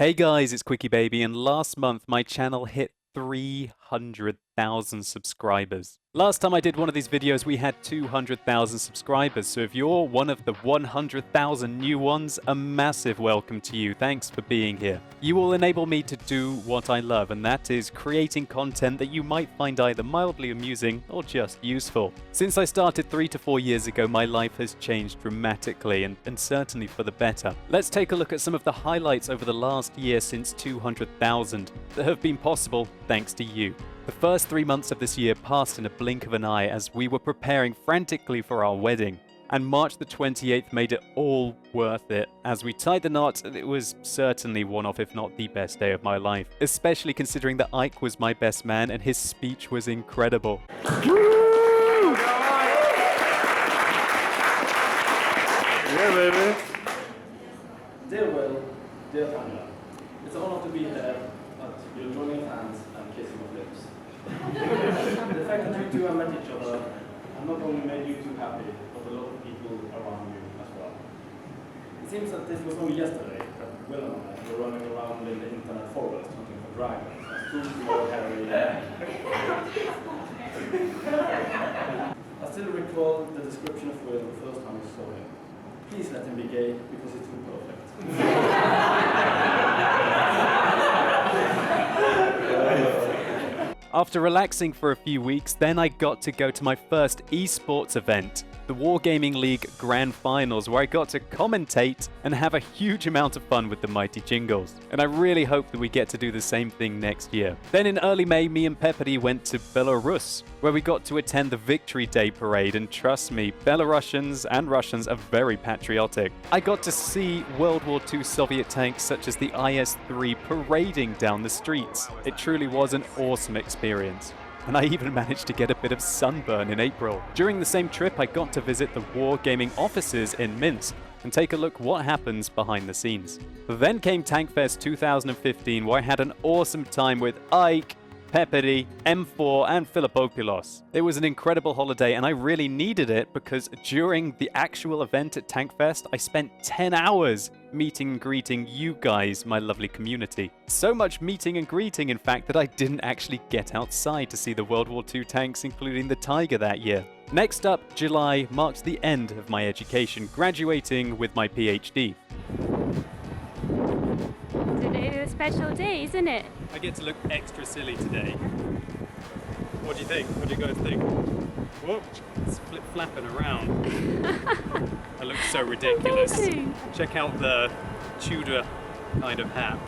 Hey guys, it's QuickyBaby, and last month my channel hit 300,000 subscribers. Last time I did one of these videos, we had 200,000 subscribers, so if you're one of the 100,000 new ones, a massive welcome to you. Thanks for being here. You will enable me to do what I love, and that is creating content that you might find either mildly amusing or just useful. Since I started 3 to 4 years ago, my life has changed dramatically, and certainly for the better. Let's take a look at some of the highlights over the last year since 200,000 that have been possible thanks to you. The first 3 months of this year passed in a blink of an eye as we were preparing frantically for our wedding. And March the 28th made it all worth it. As we tied the knot, it was certainly one of, if not the best day of my life. Especially considering that Ike was my best man and his speech was incredible. Yeah, baby. Dear Will, dear Pamela, it's an honor to be here at your joining hands and kissing of lips. The fact that you two have met each other and not only made you two happy, but a lot of people around you as well. It seems that this was only yesterday that Will and I were running around in the internet forest hunting for dragons as two small hairy I still recall the description of Will the first time we saw him. Please let him be gay because he's too perfect. After relaxing for a few weeks, then I got to go to my first esports event, the Wargaming League Grand Finals, where I got to commentate and have a huge amount of fun with the mighty jingles. And I really hope that we get to do the same thing next year. Then in early May, me and Peppity went to Belarus, where we got to attend the Victory Day parade, and trust me, Belarusians and Russians are very patriotic. I got to see World War II Soviet tanks such as the IS-3 parading down the streets. It truly was an awesome experience. And I even managed to get a bit of sunburn in April. During the same trip, I got to visit the Wargaming offices in Minsk and take a look what happens behind the scenes. Then came Tankfest 2015, where I had an awesome time with Ike, Peppity, M4, and Philippopoulos. It was an incredible holiday, and I really needed it because during the actual event at Tankfest, I spent 10 hours meeting and greeting you guys, my lovely community. So much meeting and greeting, in fact, that I didn't actually get outside to see the World War II tanks, including the Tiger that year. Next up, July marks the end of my education, graduating with my PhD. Today is a special day, isn't it? I get to look extra silly today. What do you think? What do you guys think? Whoa, it's flip-flapping around. I look so ridiculous. Amazing. Check out the Tudor kind of hat.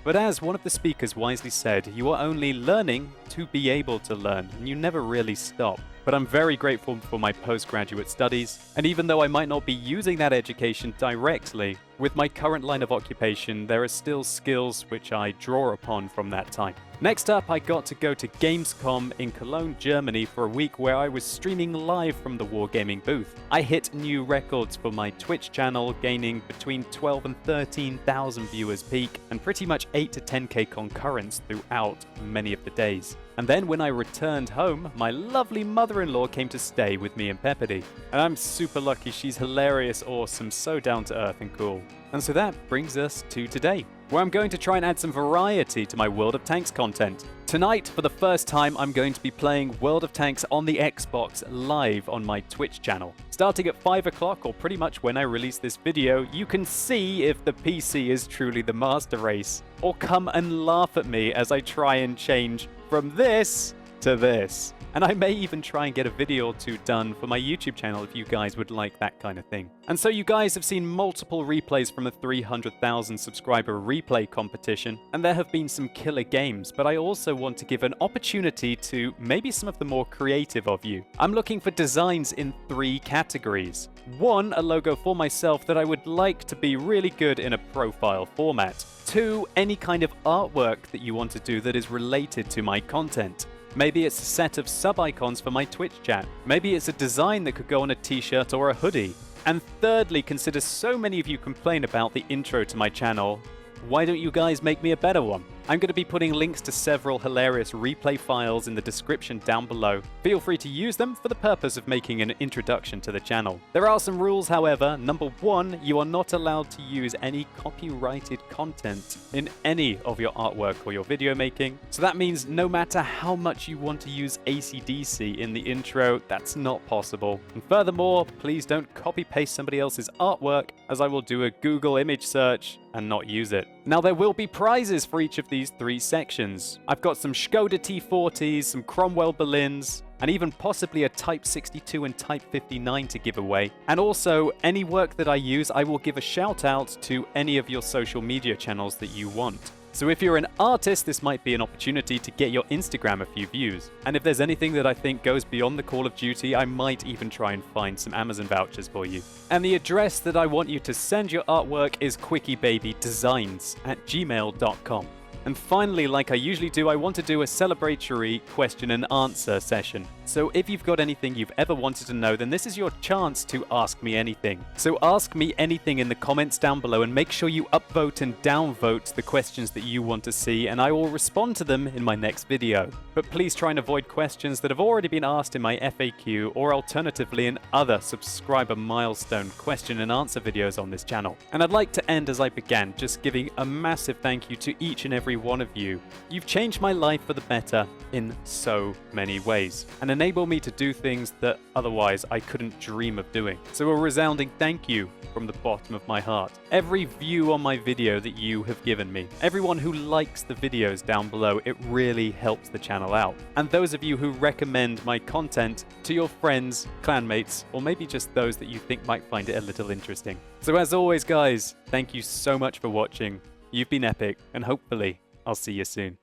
But as one of the speakers wisely said, you are only learning to be able to learn, and you never really stop. But I'm very grateful for my postgraduate studies, and even though I might not be using that education directly, with my current line of occupation, there are still skills which I draw upon from that time. Next up, I got to go to Gamescom in Cologne, Germany for a week where I was streaming live from the Wargaming booth. I hit new records for my Twitch channel, gaining between 12 and 13,000 viewers peak, and pretty much 8 to 10k concurrence throughout many of the days. And then when I returned home, my lovely mother-in-law came to stay with me and Peppity. And I'm super lucky, she's hilarious, awesome, so down to earth and cool. And so that brings us to today, where I'm going to try and add some variety to my World of Tanks content. Tonight, for the first time, I'm going to be playing World of Tanks on the Xbox live on my Twitch channel. Starting at 5 o'clock, or pretty much when I release this video, you can see if the PC is truly the master race. Or come and laugh at me as I try and change from this to this. And I may even try and get a video or two done for my YouTube channel if you guys would like that kind of thing. And so you guys have seen multiple replays from the 300,000 subscriber replay competition, and there have been some killer games, but I also want to give an opportunity to maybe some of the more creative of you. I'm looking for designs in 3 categories. 1, a logo for myself that I would like to be really good in a profile format. 2, any kind of artwork that you want to do that is related to my content. Maybe it's a set of sub-icons for my Twitch chat. Maybe it's a design that could go on a t-shirt or a hoodie. And thirdly, consider so many of you complain about the intro to my channel, why don't you guys make me a better one? I'm going to be putting links to several hilarious replay files in the description down below. Feel free to use them for the purpose of making an introduction to the channel. There are some rules, however. Number 1, you are not allowed to use any copyrighted content in any of your artwork or your video making. So that means no matter how much you want to use AC/DC in the intro, that's not possible. And furthermore, please don't copy-paste somebody else's artwork, as I will do a Google image search and not use it. Now, there will be prizes for each of these 3 sections. I've got some Skoda T40s, some Cromwell Berlins, and even possibly a Type 62 and Type 59 to give away. And also, any work that I use, I will give a shout out to any of your social media channels that you want. So if you're an artist, this might be an opportunity to get your Instagram a few views. And if there's anything that I think goes beyond the Call of Duty, I might even try and find some Amazon vouchers for you. And the address that I want you to send your artwork is quickybabydesigns@gmail.com. And finally, like I usually do, I want to do a celebratory question and answer session. So if you've got anything you've ever wanted to know, then this is your chance to ask me anything. So ask me anything in the comments down below and make sure you upvote and downvote the questions that you want to see, and I will respond to them in my next video. But please try and avoid questions that have already been asked in my FAQ, or alternatively in other subscriber milestone question and answer videos on this channel. And I'd like to end as I began, just giving a massive thank you to each and every one of you. You've changed my life for the better in so many ways, and enable me to do things that otherwise I couldn't dream of doing. So a resounding thank you from the bottom of my heart. Every view on my video that you have given me, everyone who likes the videos down below, it really helps the channel out. And those of you who recommend my content to your friends, clanmates, or maybe just those that you think might find it a little interesting. So as always, guys, thank you so much for watching. You've been epic, and hopefully I'll see you soon.